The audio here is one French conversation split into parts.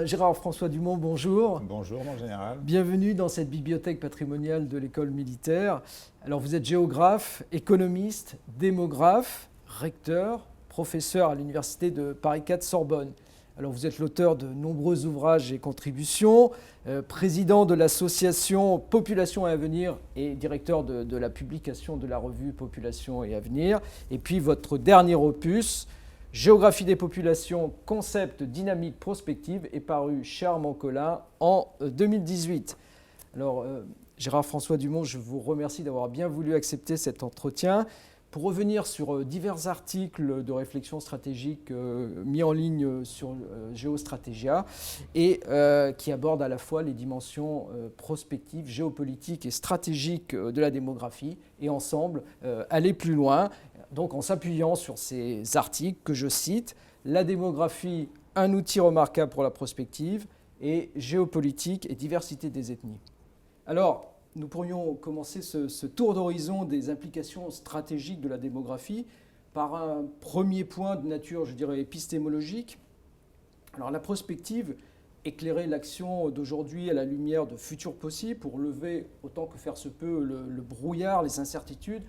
Gérard-François Dumont, bonjour. Bonjour, mon général. Bienvenue dans cette bibliothèque patrimoniale de l'école militaire. Alors, vous êtes géographe, économiste, démographe, recteur, professeur à l'université de Paris 4 Sorbonne. Alors, vous êtes l'auteur de nombreux ouvrages et contributions, président de l'association Population et Avenir et directeur de la publication de la revue Population et Avenir. Et puis, votre dernier opus, Géographie des populations, concept dynamique prospective, est paru chez Armand Collin en 2018. Alors, Gérard-François Dumont, je vous remercie d'avoir bien voulu accepter cet entretien. Pour revenir sur divers articles de réflexion stratégique mis en ligne sur Géostratégia et qui abordent à la fois les dimensions prospectives, géopolitiques et stratégiques de la démographie, et ensemble aller plus loin. Donc en s'appuyant sur ces articles que je cite, la démographie, un outil remarquable pour la prospective, et géopolitique et diversité des ethnies. Alors, nous pourrions commencer ce tour d'horizon des implications stratégiques de la démographie par un premier point de nature, je dirais, épistémologique. Alors, la prospective, éclairer l'action d'aujourd'hui à la lumière de futurs possibles pour lever, autant que faire se peut, le brouillard, les incertitudes,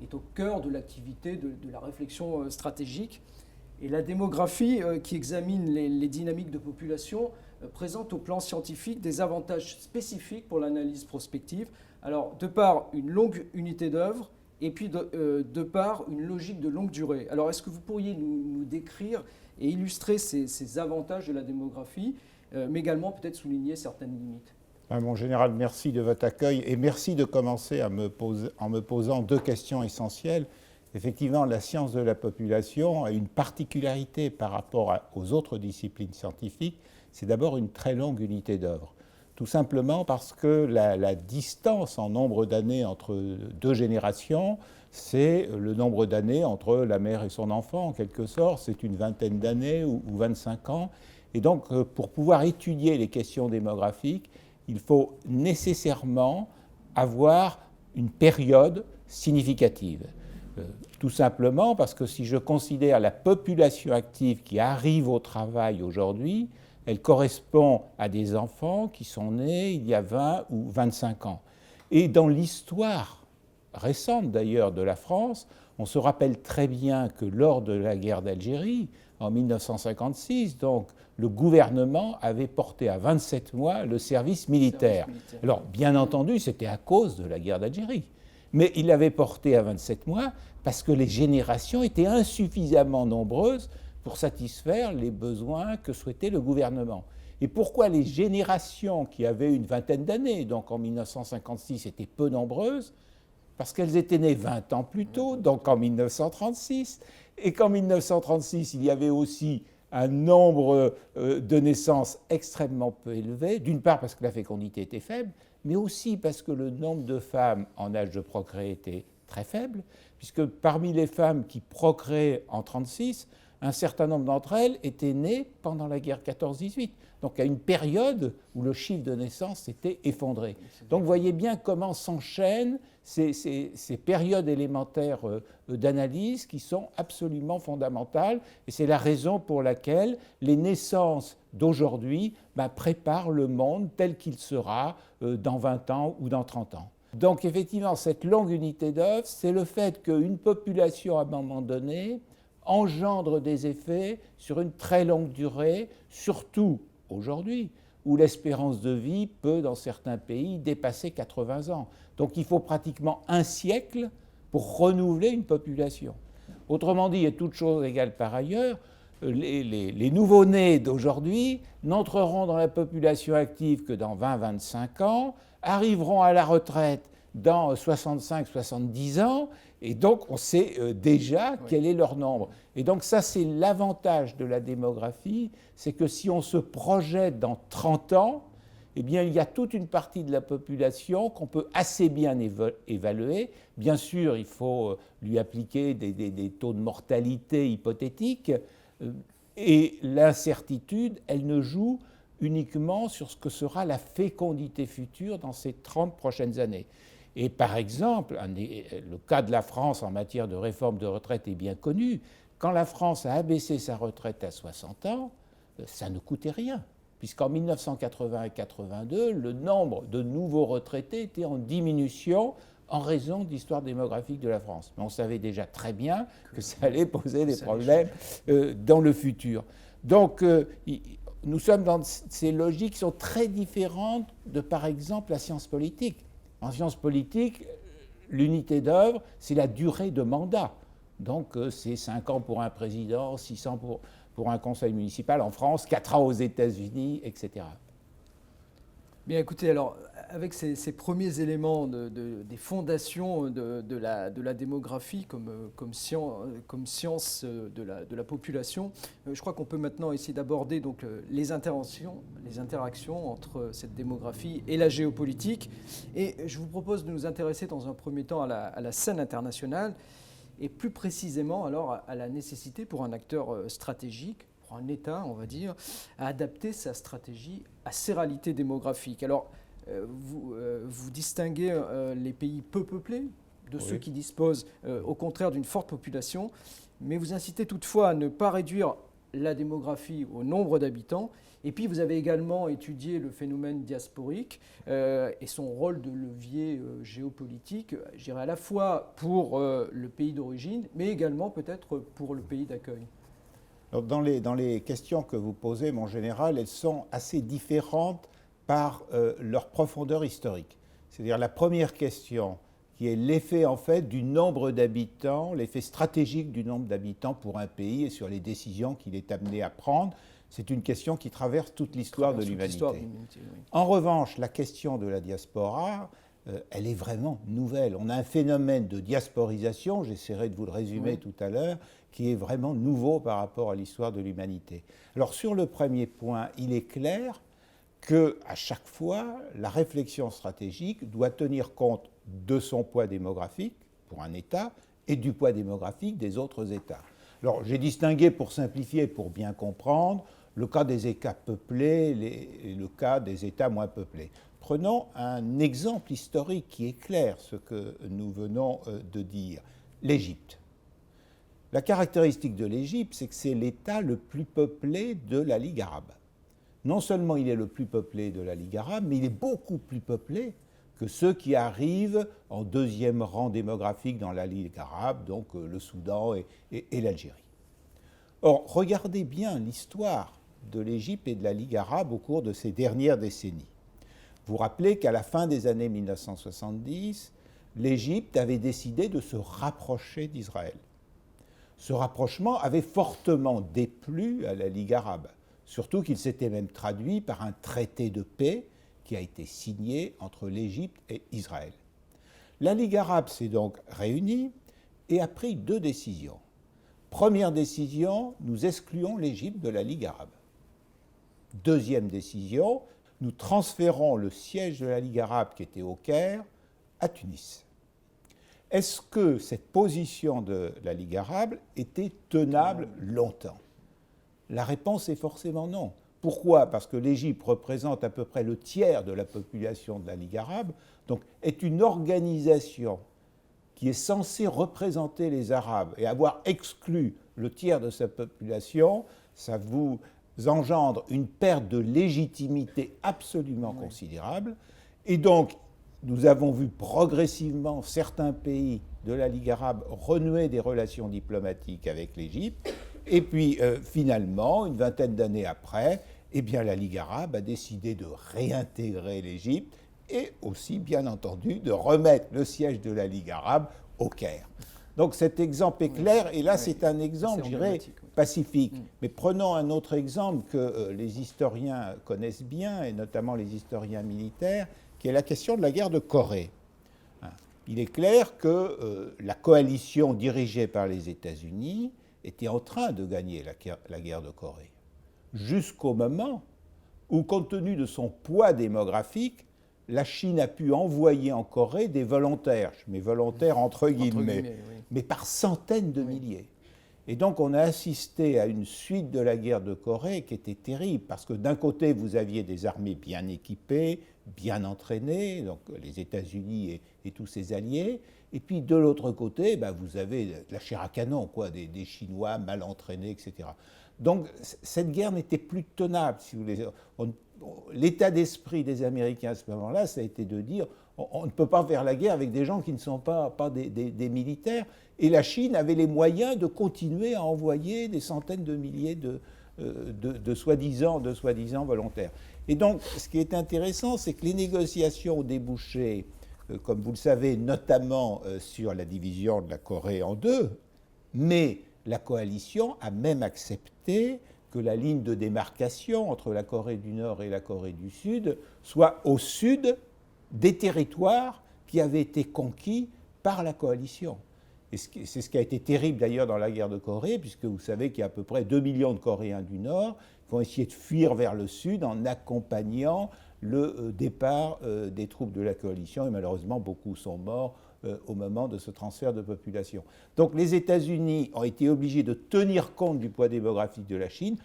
est au cœur de l'activité de la réflexion stratégique. Et la démographie, qui examine les dynamiques de population, présente au plan scientifique des avantages spécifiques pour l'analyse prospective. Alors, de par une longue unité d'œuvre et puis de par une logique de longue durée. Alors, est-ce que vous pourriez nous décrire et illustrer ces avantages de la démographie, mais également peut-être souligner certaines limites ? Mon général, merci de votre accueil et merci de commencer en me posant deux questions essentielles. Effectivement, la science de la population a une particularité par rapport aux autres disciplines scientifiques, c'est d'abord une très longue unité d'œuvre. Tout simplement parce que la distance en nombre d'années entre deux générations, c'est le nombre d'années entre la mère et son enfant, en quelque sorte, c'est une vingtaine d'années ou 25 ans. Et donc, pour pouvoir étudier les questions démographiques, il faut nécessairement avoir une période significative. Tout simplement parce que si je considère la population active qui arrive au travail aujourd'hui, elle correspond à des enfants qui sont nés il y a 20 ou 25 ans. Et dans l'histoire récente d'ailleurs de la France, on se rappelle très bien que lors de la guerre d'Algérie, en 1956, donc, le gouvernement avait porté à 27 mois le service militaire. Alors, bien entendu, c'était à cause de la guerre d'Algérie. Mais il l'avait porté à 27 mois parce que les générations étaient insuffisamment nombreuses pour satisfaire les besoins que souhaitait le gouvernement. Et pourquoi les générations qui avaient une vingtaine d'années, donc en 1956, étaient peu nombreuses ? Parce qu'elles étaient nées 20 ans plus tôt, donc en 1936, et qu'en 1936, il y avait aussi un nombre de naissances extrêmement peu élevé, d'une part parce que la fécondité était faible, mais aussi parce que le nombre de femmes en âge de procréer était très faible, puisque parmi les femmes qui procréaient en 1936, un certain nombre d'entre elles étaient nées pendant la guerre 14-18, donc à une période où le chiffre de naissance s'était effondré. Donc vous voyez bien comment s'enchaînent ces périodes élémentaires d'analyse qui sont absolument fondamentales, et c'est la raison pour laquelle les naissances d'aujourd'hui préparent le monde tel qu'il sera dans 20 ans ou dans 30 ans. Donc effectivement, cette longue unité d'œuvre, c'est le fait qu'une population à un moment donné engendre des effets sur une très longue durée, surtout aujourd'hui, où l'espérance de vie peut, dans certains pays, dépasser 80 ans. Donc il faut pratiquement un siècle pour renouveler une population. Autrement dit, et toute chose égale par ailleurs, les nouveau-nés d'aujourd'hui n'entreront dans la population active que dans 20-25 ans, arriveront à la retraite dans 65-70 ans, et donc on sait déjà quel est leur nombre. Et donc ça, c'est l'avantage de la démographie, c'est que si on se projette dans 30 ans, eh bien, il y a toute une partie de la population qu'on peut assez bien évaluer. Bien sûr, il faut lui appliquer des taux de mortalité hypothétiques, et l'incertitude, elle ne joue uniquement sur ce que sera la fécondité future dans ces 30 prochaines années. Et par exemple, le cas de la France en matière de réforme de retraite est bien connu. Quand la France a abaissé sa retraite à 60 ans, ça ne coûtait rien, puisqu'en 1980 et 82, le nombre de nouveaux retraités était en diminution en raison de l'histoire démographique de la France. Mais on savait déjà très bien que ça allait poser des problèmes dans le futur. Donc, nous sommes dans ces logiques qui sont très différentes de, par exemple, la science politique. En science politique, l'unité d'œuvre, c'est la durée de mandat. Donc, c'est 5 ans pour un président, 6 ans pour un conseil municipal en France, 4 ans aux États-Unis, etc. Bien, écoutez, alors, avec ces premiers éléments des fondations de la démographie comme science de la population, je crois qu'on peut maintenant essayer d'aborder donc les interactions entre cette démographie et la géopolitique. Et je vous propose de nous intéresser dans un premier temps à la scène internationale, et plus précisément alors à la nécessité pour un acteur stratégique, pour un État, on va dire, à adapter sa stratégie à ces réalités démographiques. Alors, vous distinguez les pays peu peuplés de ceux qui disposent au contraire d'une forte population, mais vous incitez toutefois à ne pas réduire la démographie au nombre d'habitants. Et puis vous avez également étudié le phénomène diasporique et son rôle de levier géopolitique, je dirais à la fois pour le pays d'origine, mais également peut-être pour le pays d'accueil. Dans les questions que vous posez, mon général, elles sont assez différentes par leur profondeur historique. C'est-à-dire la première question, qui est l'effet en fait du nombre d'habitants, l'effet stratégique du nombre d'habitants pour un pays et sur les décisions qu'il est amené à prendre, c'est une question qui traverse toute l'histoire de l'humanité. Oui. En revanche, la question de la diaspora, elle est vraiment nouvelle. On a un phénomène de diasporisation, j'essaierai de vous le résumer tout à l'heure, qui est vraiment nouveau par rapport à l'histoire de l'humanité. Alors sur le premier point, il est clair qu'à chaque fois, la réflexion stratégique doit tenir compte de son poids démographique pour un État et du poids démographique des autres États. Alors j'ai distingué, pour simplifier, pour bien comprendre, le cas des États peuplés et le cas des États moins peuplés. Prenons un exemple historique qui éclaire ce que nous venons de dire, l'Égypte. La caractéristique de l'Égypte, c'est que c'est l'État le plus peuplé de la Ligue arabe. Non seulement il est le plus peuplé de la Ligue arabe, mais il est beaucoup plus peuplé que ceux qui arrivent en deuxième rang démographique dans la Ligue arabe, donc le Soudan et l'Algérie. Or, regardez bien l'histoire de l'Égypte et de la Ligue arabe au cours de ces dernières décennies. Vous vous rappelez qu'à la fin des années 1970, l'Égypte avait décidé de se rapprocher d'Israël. Ce rapprochement avait fortement déplu à la Ligue arabe, surtout qu'il s'était même traduit par un traité de paix qui a été signé entre l'Égypte et Israël. La Ligue arabe s'est donc réunie et a pris 2 décisions. Première décision, nous excluons l'Égypte de la Ligue arabe. Deuxième décision, nous transférons le siège de la Ligue arabe qui était au Caire à Tunis. Est-ce que cette position de la Ligue arabe était tenable longtemps ? La réponse est forcément non. Pourquoi ? Parce que l'Égypte représente à peu près le tiers de la population de la Ligue arabe, donc est une organisation qui est censée représenter les Arabes et avoir exclu le tiers de sa population, ça vous engendre une perte de légitimité absolument considérable. Et donc, nous avons vu progressivement certains pays de la Ligue arabe renouer des relations diplomatiques avec l'Égypte. Et puis, finalement, une vingtaine d'années après, eh bien, la Ligue arabe a décidé de réintégrer l'Égypte et aussi, bien entendu, de remettre le siège de la Ligue arabe au Caire. Donc cet exemple est clair, et là c'est un exemple, je dirais, pacifique. Mais prenons un autre exemple que les historiens connaissent bien, et notamment les historiens militaires, qui est la question de la guerre de Corée. Il est clair que la coalition dirigée par les États-Unis était en train de gagner la guerre de Corée, jusqu'au moment où, compte tenu de son poids démographique, la Chine a pu envoyer en Corée des volontaires, mais volontaires entre guillemets, mais par centaines de milliers. Et donc on a assisté à une suite de la guerre de Corée qui était terrible, parce que d'un côté vous aviez des armées bien équipées, bien entraînées, donc les États-Unis et tous ses alliés, et puis de l'autre côté, vous avez de la chair à canon, des Chinois mal entraînés, etc. Donc cette guerre n'était plus tenable, si vous voulez. L'état d'esprit des Américains à ce moment-là, ça a été de dire on ne peut pas faire la guerre avec des gens qui ne sont pas des militaires. Et la Chine avait les moyens de continuer à envoyer des centaines de milliers de soi-disant volontaires. Et donc, ce qui est intéressant, c'est que les négociations ont débouché, comme vous le savez, notamment sur la division de la Corée en deux, mais la coalition a même accepté que la ligne de démarcation entre la Corée du Nord et la Corée du Sud soit au sud des territoires qui avaient été conquis par la coalition. Et c'est ce qui a été terrible d'ailleurs dans la guerre de Corée, puisque vous savez qu'il y a à peu près 2 millions de Coréens du Nord qui ont essayé de fuir vers le sud en accompagnant le départ des troupes de la coalition, et malheureusement beaucoup sont morts au moment de ce transfert de population. Donc les États-Unis ont été obligés de tenir compte du poids démographique de la Chine.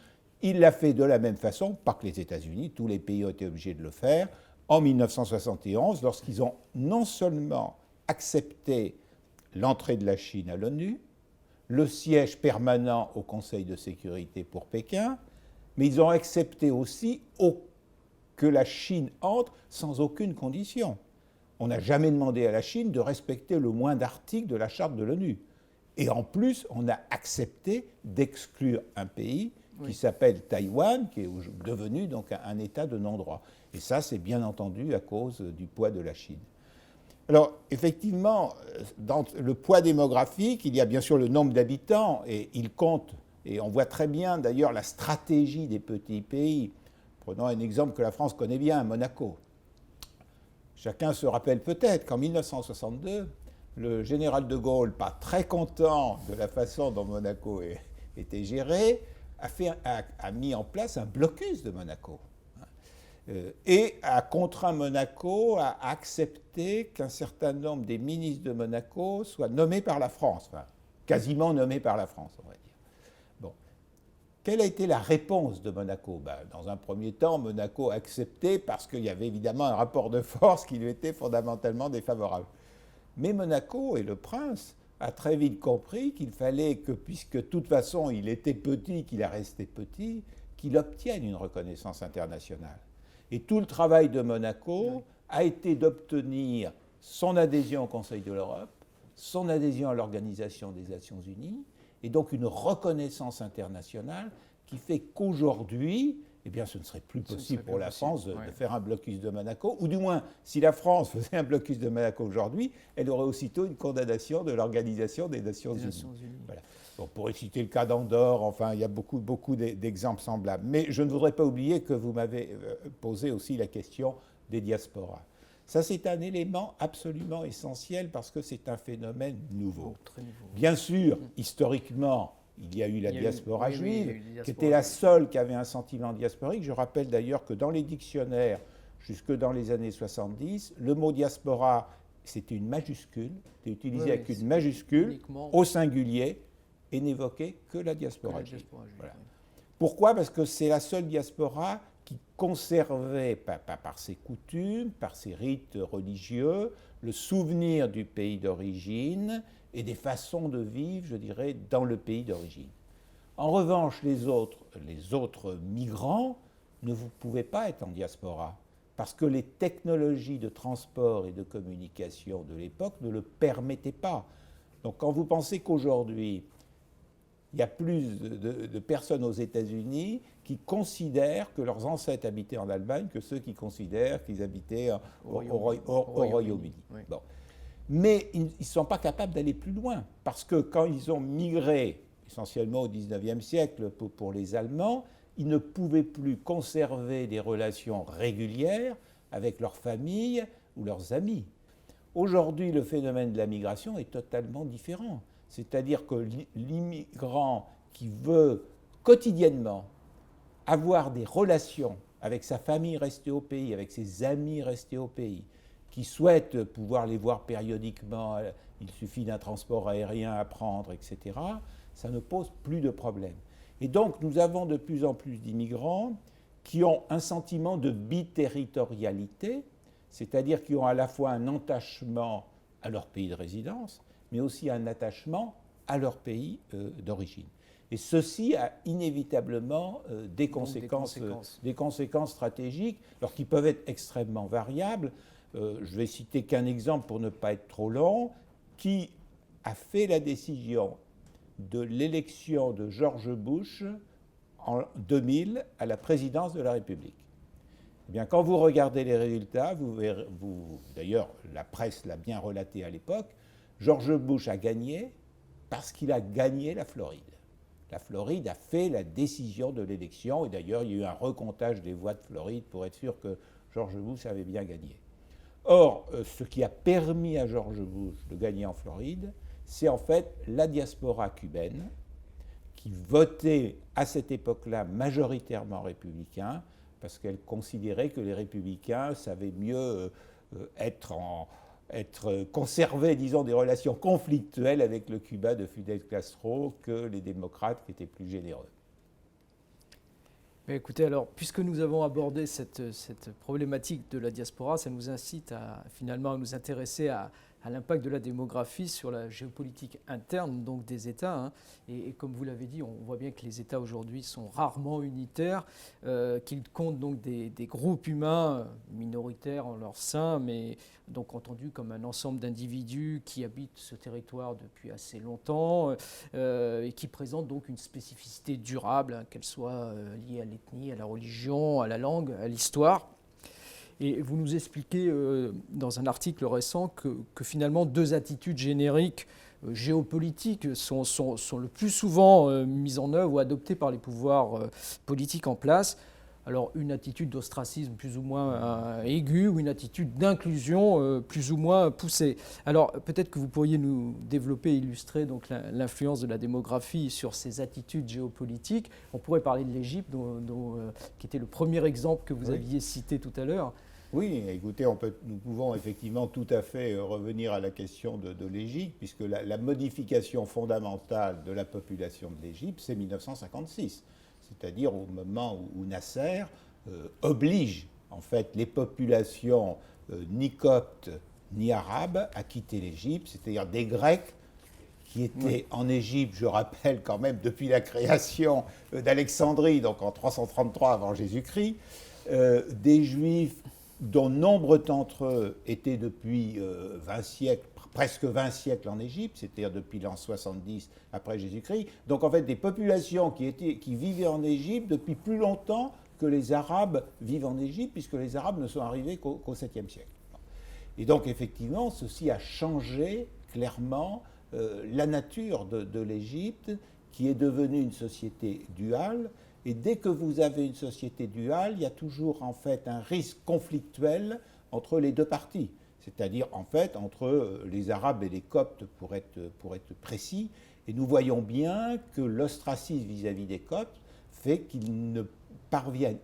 Il l'a fait de la même façon, pas que les États-Unis, tous les pays ont été obligés de le faire, en 1971, lorsqu'ils ont non seulement accepté l'entrée de la Chine à l'ONU, le siège permanent au Conseil de sécurité pour Pékin, mais ils ont accepté aussi que la Chine entre sans aucune condition. On n'a jamais demandé à la Chine de respecter le moindre article de la charte de l'ONU. Et en plus, on a accepté d'exclure un pays qui s'appelle Taïwan, qui est devenu donc un État de non-droit. Et ça, c'est bien entendu à cause du poids de la Chine. Alors, effectivement, dans le poids démographique, il y a bien sûr le nombre d'habitants, et il compte, et on voit très bien d'ailleurs la stratégie des petits pays. Prenons un exemple que la France connaît bien, Monaco. Chacun se rappelle peut-être qu'en 1962, le général de Gaulle, pas très content de la façon dont Monaco était géré, a mis en place un blocus de Monaco. Et a contraint Monaco à accepter qu'un certain nombre des ministres de Monaco soient nommés par la France, enfin, quasiment nommés par la France, on va dire. Bon. Quelle a été la réponse de Monaco ? Dans un premier temps, Monaco a accepté parce qu'il y avait évidemment un rapport de force qui lui était fondamentalement défavorable. Mais Monaco et le prince a très vite compris qu'il fallait que, puisque de toute façon il était petit, qu'il a resté petit, qu'il obtienne une reconnaissance internationale. Et tout le travail de Monaco a été d'obtenir son adhésion au Conseil de l'Europe, son adhésion à l'Organisation des Nations Unies, et donc une reconnaissance internationale qui fait qu'aujourd'hui, eh bien, ce ne serait plus possible pour la France de faire un blocus de Monaco, ou du moins, si la France faisait un blocus de Monaco aujourd'hui, elle aurait aussitôt une condamnation de l'Organisation des Nations Unies. Voilà. Bon, on pourrait citer le cas d'Andorre, enfin, il y a beaucoup d'exemples semblables. Mais je ne voudrais pas oublier que vous m'avez posé aussi la question des diasporas. Ça, c'est un élément absolument essentiel parce que c'est un phénomène nouveau. Très nouveau. Bien sûr, historiquement, il y a eu la diaspora juive, qui était la seule qui avait un sentiment diasporique. Je rappelle d'ailleurs que dans les dictionnaires, jusque dans les années 70, le mot diaspora, c'était une majuscule, c'était utilisé avec une majuscule au singulier et n'évoquait que la diaspora juive. Voilà. Pourquoi ? Parce que c'est la seule diaspora qui conservait, par ses coutumes, par ses rites religieux, le souvenir du pays d'origine et des façons de vivre, je dirais, dans le pays d'origine. En revanche, les autres migrants ne pouvaient pas être en diaspora, parce que les technologies de transport et de communication de l'époque ne le permettaient pas. Donc quand vous pensez qu'aujourd'hui, il y a plus de personnes aux États-Unis qui considèrent que leurs ancêtres habitaient en Allemagne que ceux qui considèrent qu'ils habitaient au Royaume-Uni. Oui. Bon. Mais ils ne sont pas capables d'aller plus loin, parce que quand ils ont migré, essentiellement au XIXe siècle pour les Allemands, ils ne pouvaient plus conserver des relations régulières avec leurs familles ou leurs amis. Aujourd'hui, le phénomène de la migration est totalement différent. C'est-à-dire que l'immigrant qui veut quotidiennement avoir des relations avec sa famille restée au pays, avec ses amis restés au pays, qui souhaite pouvoir les voir périodiquement, il suffit d'un transport aérien à prendre, etc., ça ne pose plus de problème. Et donc nous avons de plus en plus d'immigrants qui ont un sentiment de biterritorialité, c'est-à-dire qui ont à la fois un attachement à leur pays de résidence, mais aussi un attachement à leur pays d'origine. Et ceci a inévitablement des conséquences stratégiques, alors qui peuvent être extrêmement variables. Je vais citer qu'un exemple pour ne pas être trop long, qui a fait la décision de l'élection de George Bush en 2000 à la présidence de la République. Eh bien, quand vous regardez les résultats, d'ailleurs, la presse l'a bien relaté à l'époque, George Bush a gagné parce qu'il a gagné la Floride. La Floride a fait la décision de l'élection, et d'ailleurs, il y a eu un recomptage des voix de Floride pour être sûr que George Bush avait bien gagné. Or, ce qui a permis à George Bush de gagner en Floride, c'est en fait la diaspora cubaine qui votait à cette époque-là majoritairement républicain parce qu'elle considérait que les républicains savaient mieux conserver, disons, des relations conflictuelles avec le Cuba de Fidel Castro que les démocrates qui étaient plus généreux. Mais écoutez, alors, puisque nous avons abordé cette problématique de la diaspora, ça nous incite finalement à nous intéresser à l'impact de la démographie sur la géopolitique interne donc des États. Hein. Et comme vous l'avez dit, on voit bien que les États aujourd'hui sont rarement unitaires, qu'ils comptent donc des groupes humains minoritaires en leur sein, mais donc entendus comme un ensemble d'individus qui habitent ce territoire depuis assez longtemps et qui présentent donc une spécificité durable, hein, qu'elle soit liée à l'ethnie, à la religion, à la langue, à l'histoire. Et vous nous expliquez dans un article récent que finalement deux attitudes génériques géopolitiques sont le plus souvent mises en œuvre ou adoptées par les pouvoirs politiques en place. Alors une attitude d'ostracisme plus ou moins aiguë ou une attitude d'inclusion plus ou moins poussée. Alors peut-être que vous pourriez nous développer, illustrer donc l'influence de la démographie sur ces attitudes géopolitiques. On pourrait parler de l'Égypte, qui était le premier exemple que vous aviez cité tout à l'heure. Oui, écoutez, nous pouvons effectivement tout à fait revenir à la question de l'Égypte, puisque la modification fondamentale de la population de l'Égypte, c'est 1956, c'est-à-dire au moment où Nasser oblige en fait les populations ni coptes ni arabes à quitter l'Égypte, c'est-à-dire des Grecs qui étaient en Égypte, je rappelle quand même, depuis la création d'Alexandrie, donc en 333 avant Jésus-Christ, des Juifs dont nombre d'entre eux étaient depuis 20 siècles, presque 20 siècles en Égypte, c'est-à-dire depuis l'an 70 après Jésus-Christ. Donc en fait des populations qui vivaient en Égypte depuis plus longtemps que les Arabes vivent en Égypte, puisque les Arabes ne sont arrivés qu'au 7e siècle. Et donc effectivement, ceci a changé clairement la nature de l'Égypte, qui est devenue une société duale. Et dès que vous avez une société duale, il y a toujours en fait un risque conflictuel entre les deux parties, c'est-à-dire en fait entre les Arabes et les Coptes pour être précis. Et nous voyons bien que l'ostracisme vis-à-vis des Coptes fait qu'ils ne parviennent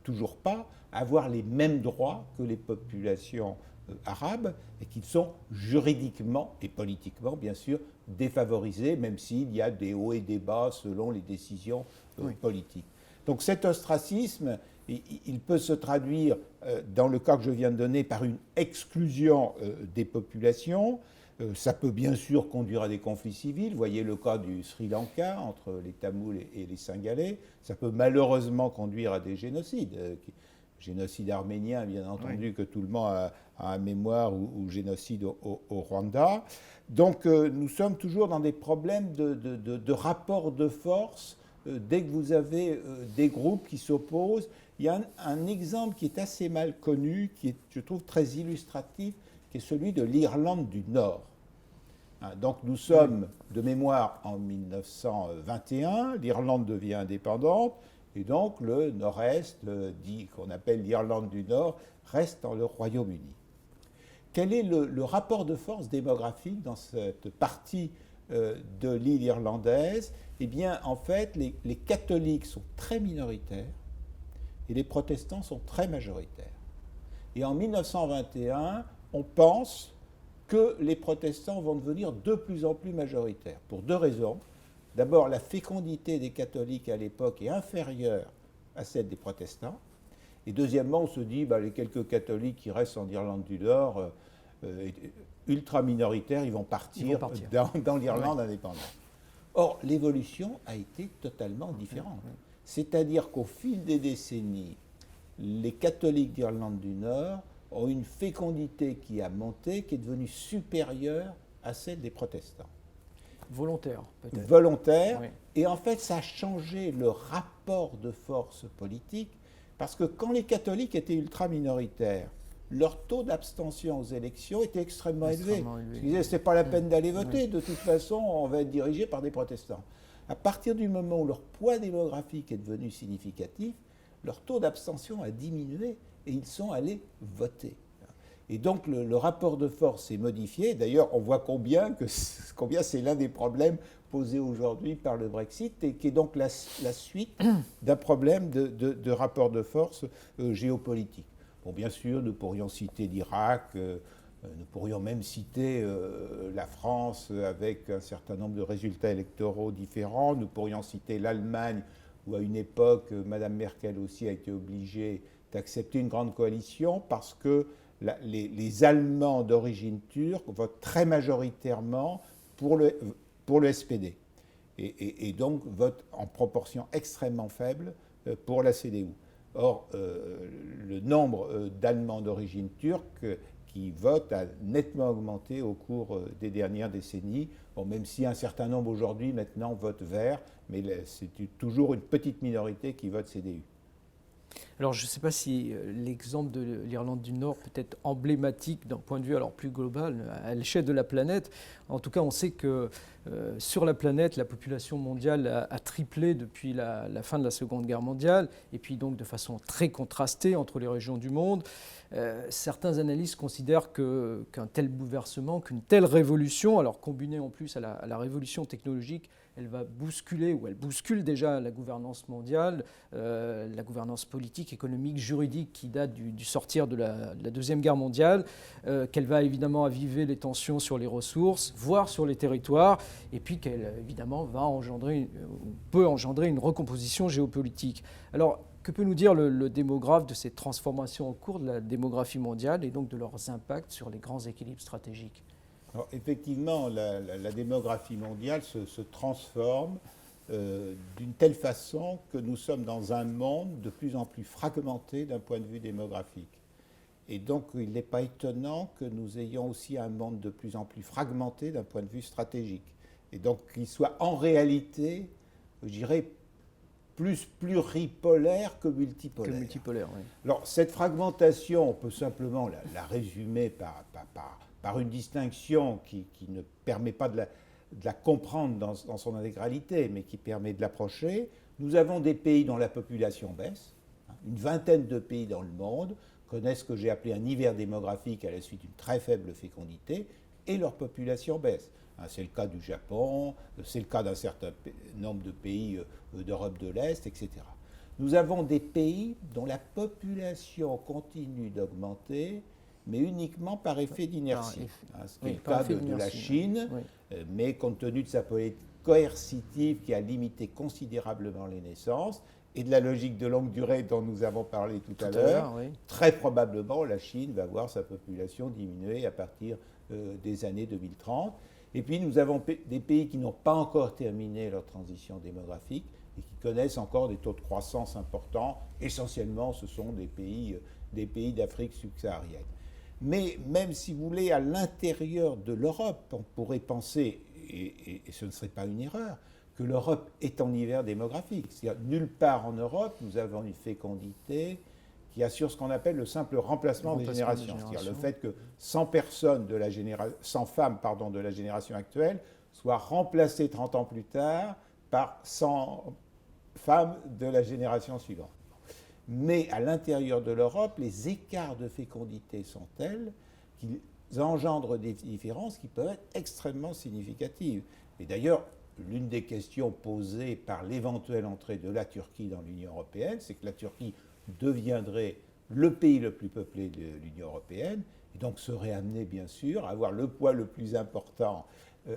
toujours pas à avoir les mêmes droits que les populations arabes et qu'ils sont juridiquement et politiquement bien sûr défavorisés, même s'il y a des hauts et des bas selon les décisions politiques. Donc cet ostracisme, il peut se traduire, dans le cas que je viens de donner, par une exclusion des populations. Ça peut bien sûr conduire à des conflits civils. Voyez le cas du Sri Lanka entre les Tamouls et les Singalais. Ça peut malheureusement conduire à des génocides. Génocide arménien, bien entendu, que tout le monde a en mémoire, ou génocide au Rwanda. Donc nous sommes toujours dans des problèmes de rapport de force. Dès que vous avez des groupes qui s'opposent, il y a un exemple qui est assez mal connu, qui est, je trouve, très illustratif, qui est celui de l'Irlande du Nord. Donc nous sommes de mémoire en 1921, l'Irlande devient indépendante, et donc le Nord-Est, dit qu'on appelle l'Irlande du Nord, reste dans le Royaume-Uni. Quel est le rapport de force démographique dans cette partie de l'île irlandaise? Eh bien, en fait, les catholiques sont très minoritaires et les protestants sont très majoritaires. Et en 1921, on pense que les protestants vont devenir de plus en plus majoritaires, pour deux raisons. D'abord, la fécondité des catholiques à l'époque est inférieure à celle des protestants. Et deuxièmement, on se dit, les quelques catholiques qui restent en Irlande du Nord, ultra minoritaires, ils vont partir. Dans l'Irlande indépendante. Or, l'évolution a été totalement différente. C'est-à-dire qu'au fil des décennies, les catholiques d'Irlande du Nord ont une fécondité qui a monté, qui est devenue supérieure à celle des protestants. Volontaire, peut-être. Volontaire. Oui. Et en fait, ça a changé le rapport de force politique, parce que quand les catholiques étaient ultra-minoritaires, leur taux d'abstention aux élections était extrêmement élevé. Ils disaient, ce n'est pas la peine d'aller voter, de toute façon, on va être dirigé par des protestants. À partir du moment où leur poids démographique est devenu significatif, leur taux d'abstention a diminué et ils sont allés voter. Et donc le rapport de force est modifié. D'ailleurs, on voit combien c'est l'un des problèmes posés aujourd'hui par le Brexit et qui est donc la suite d'un problème de rapport de force géopolitique. Bon, bien sûr, nous pourrions citer l'Irak, nous pourrions même citer la France avec un certain nombre de résultats électoraux différents. Nous pourrions citer l'Allemagne, où à une époque, Mme Merkel aussi a été obligée d'accepter une grande coalition parce que les Allemands d'origine turque votent très majoritairement pour le SPD et donc votent en proportion extrêmement faible pour la CDU. Or, le nombre d'Allemands d'origine turque qui votent a nettement augmenté au cours des dernières décennies. Bon, même si un certain nombre aujourd'hui maintenant votent vert, mais c'est toujours une petite minorité qui vote CDU. Alors je ne sais pas si l'exemple de l'Irlande du Nord peut être emblématique d'un point de vue alors plus global à l'échelle de la planète. En tout cas, on sait que sur la planète, la population mondiale a triplé depuis la fin de la Seconde Guerre mondiale, et puis donc de façon très contrastée entre les régions du monde. Certains analystes considèrent qu'un tel bouleversement, qu'une telle révolution, alors combinée en plus à la révolution technologique, elle va bousculer, ou elle bouscule déjà la gouvernance mondiale, la gouvernance politique, économique, juridique qui date du sortir de la Deuxième Guerre mondiale, qu'elle va évidemment aviver les tensions sur les ressources, voire sur les territoires, et puis qu'elle évidemment peut engendrer une recomposition géopolitique. Alors, que peut nous dire le démographe de ces transformations en cours de la démographie mondiale et donc de leurs impacts sur les grands équilibres stratégiques ? Alors, effectivement, la démographie mondiale se transforme d'une telle façon que nous sommes dans un monde de plus en plus fragmenté d'un point de vue démographique. Et donc, il n'est pas étonnant que nous ayons aussi un monde de plus en plus fragmenté d'un point de vue stratégique. Et donc, qu'il soit en réalité, je dirais, plus pluripolaire que multipolaire. Que multipolaire, oui. Alors, cette fragmentation, on peut simplement la résumer par une distinction qui ne permet pas de la comprendre dans son intégralité, mais qui permet de l'approcher. Nous avons des pays dont la population baisse. Une vingtaine de pays dans le monde connaissent ce que j'ai appelé un hiver démographique à la suite d'une très faible fécondité, et leur population baisse. C'est le cas du Japon, c'est le cas d'un certain nombre de pays d'Europe de l'Est, etc. Nous avons des pays dont la population continue d'augmenter, mais uniquement par effet d'inertie. Ce qui est le cas de la Chine, mais compte tenu de sa politique coercitive qui a limité considérablement les naissances et de la logique de longue durée dont nous avons parlé tout à l'heure, très probablement la Chine va voir sa population diminuer à partir des années 2030. Et puis nous avons des pays qui n'ont pas encore terminé leur transition démographique et qui connaissent encore des taux de croissance importants. Essentiellement, ce sont des pays d'Afrique subsaharienne. Mais même si vous voulez, à l'intérieur de l'Europe, on pourrait penser, et ce ne serait pas une erreur, que l'Europe est en hiver démographique. C'est-à-dire, nulle part en Europe, nous avons une fécondité qui assure ce qu'on appelle le simple remplacement des générations. C'est-à-dire le fait que 100 femmes de la génération actuelle soient remplacées 30 ans plus tard par 100 femmes de la génération suivante. Mais à l'intérieur de l'Europe, les écarts de fécondité sont tels qu'ils engendrent des différences qui peuvent être extrêmement significatives. Et d'ailleurs, l'une des questions posées par l'éventuelle entrée de la Turquie dans l'Union européenne, c'est que la Turquie deviendrait le pays le plus peuplé de l'Union européenne, et donc serait amené, bien sûr, à avoir le poids le plus important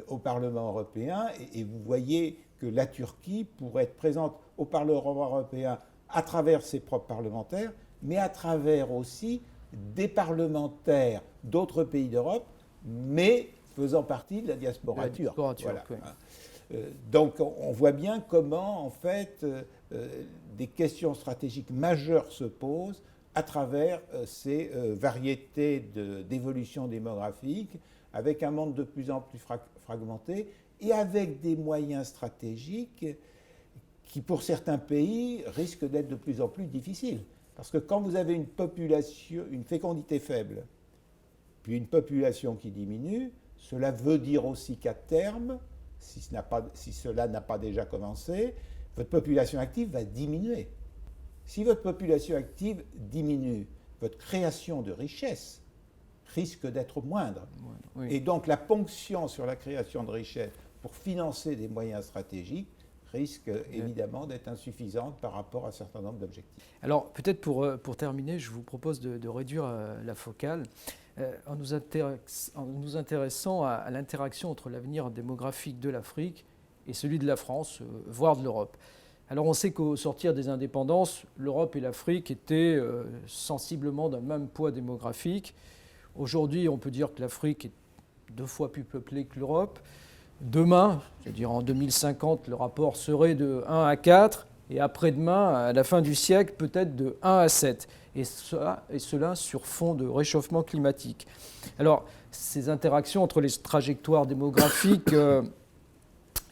au Parlement européen. Et vous voyez que la Turquie pourrait être présente au Parlement européen à travers ses propres parlementaires, mais à travers aussi des parlementaires d'autres pays d'Europe, mais faisant partie de la diaspora turque. Voilà. Donc on voit bien comment, en fait, des questions stratégiques majeures se posent à travers ces variétés d'évolution démographique, avec un monde de plus en plus fragmenté et avec des moyens stratégiques qui, pour certains pays, risquent d'être de plus en plus difficiles. Parce que quand vous avez une population, une fécondité faible, puis une population qui diminue, cela veut dire aussi qu'à terme, si cela n'a pas déjà commencé, votre population active va diminuer. Si votre population active diminue, votre création de richesse risque d'être moindre. Oui. Et donc la ponction sur la création de richesse pour financer des moyens stratégiques risque évidemment d'être insuffisante par rapport à un certain nombre d'objectifs. Alors peut-être pour terminer, je vous propose de réduire la focale en nous intéressant à l'interaction entre l'avenir démographique de l'Afrique et celui de la France, voire de l'Europe. Alors on sait qu'au sortir des indépendances, l'Europe et l'Afrique étaient sensiblement d'un même poids démographique. Aujourd'hui, on peut dire que l'Afrique est 2 fois plus peuplée que l'Europe. Demain, c'est-à-dire en 2050, le rapport serait de 1 à 4, et après-demain, à la fin du siècle, peut-être de 1 à 7. Et cela sur fond de réchauffement climatique. Alors, ces interactions entre les trajectoires démographiques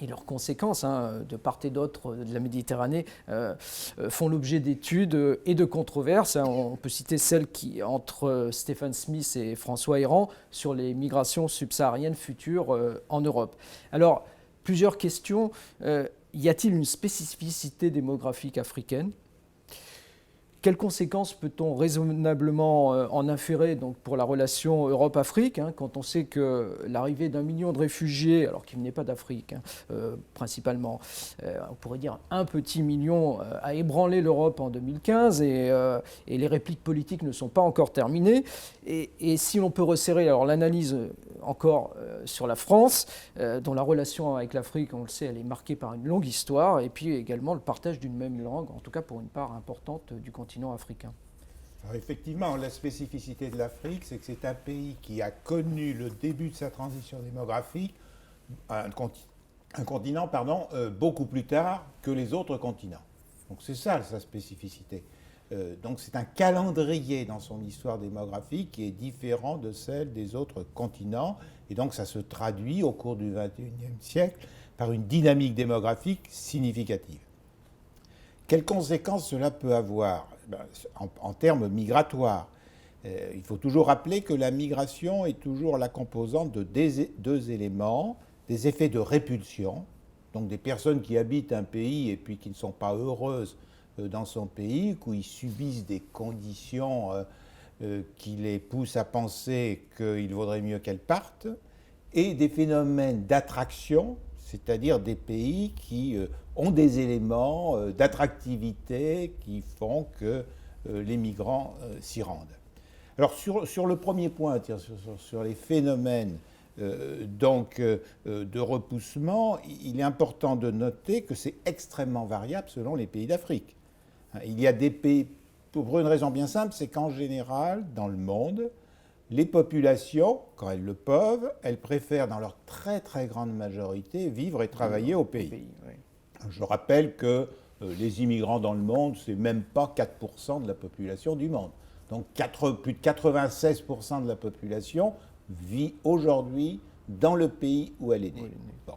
et leurs conséquences, de part et d'autre de la Méditerranée, font l'objet d'études et de controverses. On peut citer celle entre Stephen Smith et François Héran sur les migrations subsahariennes futures en Europe. Alors, plusieurs questions. Y a-t-il une spécificité démographique africaine ? Quelles conséquences peut-on raisonnablement en inférer donc, pour la relation Europe-Afrique, quand on sait que l'arrivée d'1 million de réfugiés, alors qu'ils venaient pas d'Afrique principalement, on pourrait dire 1 petit million, a ébranlé l'Europe en 2015 et les répliques politiques ne sont pas encore terminées. Et si l'on peut resserrer alors, l'analyse encore sur la France, dont la relation avec l'Afrique, on le sait, elle est marquée par une longue histoire, et puis également le partage d'une même langue, en tout cas pour une part importante du continent africain. Alors effectivement, la spécificité de l'Afrique, c'est que c'est un pays qui a connu le début de sa transition démographique, un continent, beaucoup plus tard que les autres continents. Donc c'est ça sa spécificité. Donc c'est un calendrier dans son histoire démographique qui est différent de celle des autres continents. Et donc ça se traduit au cours du XXIe siècle par une dynamique démographique significative. Quelles conséquences cela peut avoir en termes migratoires? Il faut toujours rappeler que la migration est toujours la composante de 2 éléments, des effets de répulsion, donc des personnes qui habitent un pays et puis qui ne sont pas heureuses dans son pays, où ils subissent des conditions qui les poussent à penser qu'il vaudrait mieux qu'elles partent, et des phénomènes d'attraction, c'est-à-dire des pays qui ont des éléments d'attractivité qui font que les migrants s'y rendent. Alors sur le premier point, sur les phénomènes de repoussement, il est important de noter que c'est extrêmement variable selon les pays d'Afrique. Il y a des pays, pour une raison bien simple, c'est qu'en général, dans le monde, les populations, quand elles le peuvent, elles préfèrent dans leur très très grande majorité vivre et travailler au pays. Oui. Je rappelle que les immigrants dans le monde, c'est même pas 4% de la population du monde. Donc plus de 96% de la population vit aujourd'hui dans le pays où elle est née. Oui. Bon.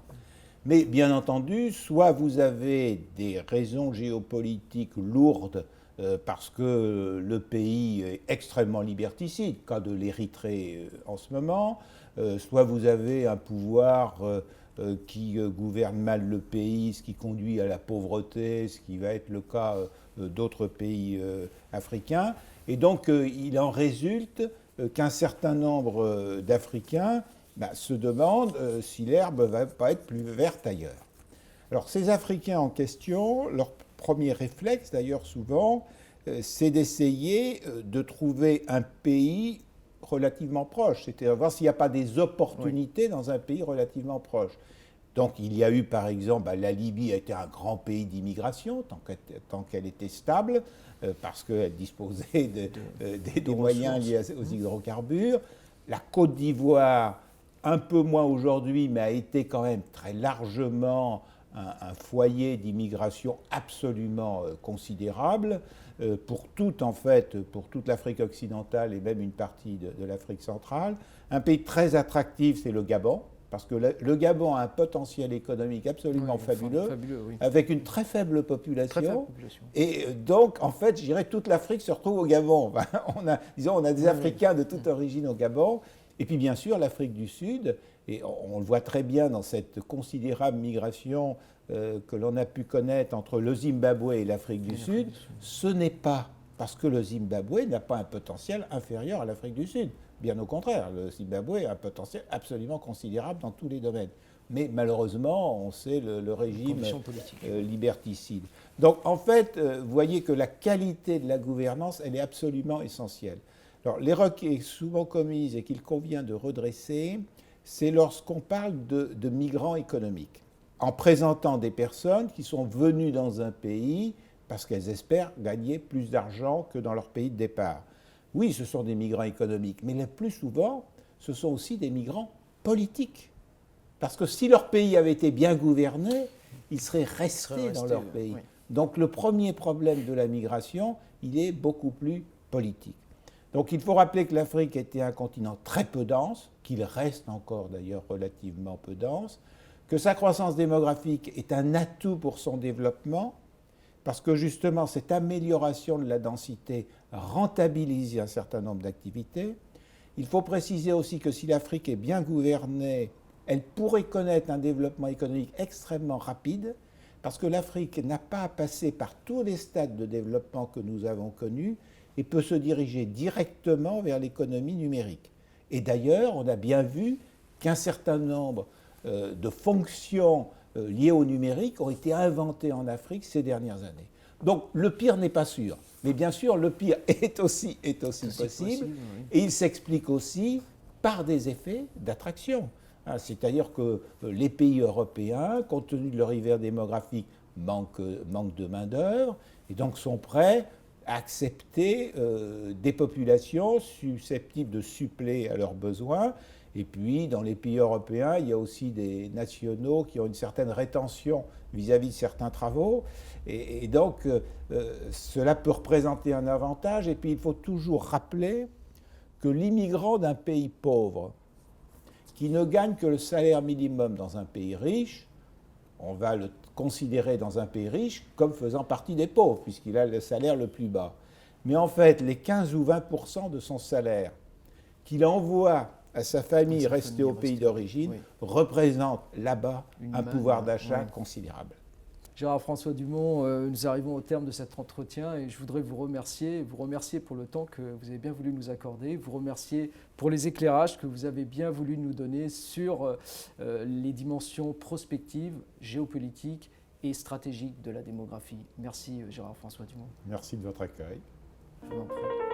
Mais bien entendu, soit vous avez des raisons géopolitiques lourdes parce que le pays est extrêmement liberticide, cas de l'Érythrée en ce moment, soit vous avez un pouvoir qui gouverne mal le pays, ce qui conduit à la pauvreté, ce qui va être le cas d'autres pays africains. Et donc il en résulte qu'un certain nombre d'Africains se demandent si l'herbe ne va pas être plus verte ailleurs. Alors ces Africains en question, leur premier réflexe d'ailleurs souvent, c'est d'essayer de trouver un pays relativement proche, c'est-à-dire voir s'il n'y a pas des opportunités dans un pays relativement proche. Donc il y a eu par exemple, la Libye a été un grand pays d'immigration tant qu'elle était stable, parce qu'elle disposait des moyens liés aux hydrocarbures. La Côte d'Ivoire un peu moins aujourd'hui, mais a été quand même très largement un foyer d'immigration absolument considérable pour toute l'Afrique occidentale et même une partie de l'Afrique centrale. Un pays très attractif, c'est le Gabon, parce que le Gabon a un potentiel économique absolument fabuleux, oui. avec une très faible population. Très faible population. Et donc, en fait, je dirais toute l'Afrique se retrouve au Gabon. On a des Africains de toute origine au Gabon. Et puis, bien sûr, l'Afrique du Sud, et on le voit très bien dans cette considérable migration que l'on a pu connaître entre le Zimbabwe et l'Afrique du Sud, ce n'est pas parce que le Zimbabwe n'a pas un potentiel inférieur à l'Afrique du Sud. Bien au contraire, le Zimbabwe a un potentiel absolument considérable dans tous les domaines. Mais malheureusement, on sait le régime liberticide. Donc en fait, vous voyez que la qualité de la gouvernance, elle est absolument essentielle. Alors l'erreur qui est souvent commise et qu'il convient de redresser, c'est lorsqu'on parle de migrants économiques, en présentant des personnes qui sont venues dans un pays parce qu'elles espèrent gagner plus d'argent que dans leur pays de départ. Oui, ce sont des migrants économiques, mais le plus souvent, ce sont aussi des migrants politiques. Parce que si leur pays avait été bien gouverné, ils seraient restés dans leur pays. Oui. Donc le premier problème de la migration, il est beaucoup plus politique. Donc il faut rappeler que l'Afrique était un continent très peu dense, qu'il reste encore d'ailleurs relativement peu dense, que sa croissance démographique est un atout pour son développement, parce que justement cette amélioration de la densité rentabilise un certain nombre d'activités. Il faut préciser aussi que si l'Afrique est bien gouvernée, elle pourrait connaître un développement économique extrêmement rapide, parce que l'Afrique n'a pas à passer par tous les stades de développement que nous avons connus et peut se diriger directement vers l'économie numérique. Et d'ailleurs, on a bien vu qu'un certain nombre de fonctions liées au numérique ont été inventées en Afrique ces dernières années. Donc le pire n'est pas sûr, mais bien sûr le pire est aussi possible, oui. Et il s'explique aussi par des effets d'attraction. C'est-à-dire que les pays européens, compte tenu de leur hiver démographique, manquent de main-d'œuvre et donc sont prêts à accepter des populations susceptibles de suppléer à leurs besoins. Et puis, dans les pays européens, il y a aussi des nationaux qui ont une certaine rétention vis-à-vis de certains travaux. Et donc, cela peut représenter un avantage. Et puis, il faut toujours rappeler que l'immigrant d'un pays pauvre, qui ne gagne que le salaire minimum dans un pays riche, on va le considérer dans un pays riche comme faisant partie des pauvres, puisqu'il a le salaire le plus bas. Mais en fait, les 15 ou 20% de son salaire qu'il envoie à sa famille restée au pays d'origine représentent là-bas un pouvoir d'achat considérable. Gérard-François Dumont, nous arrivons au terme de cet entretien et je voudrais vous remercier pour le temps que vous avez bien voulu nous accorder, vous remercier pour les éclairages que vous avez bien voulu nous donner sur les dimensions prospectives, géopolitiques et stratégiques de la démographie. Merci Gérard-François Dumont. Merci de votre accueil. Je vous en prie.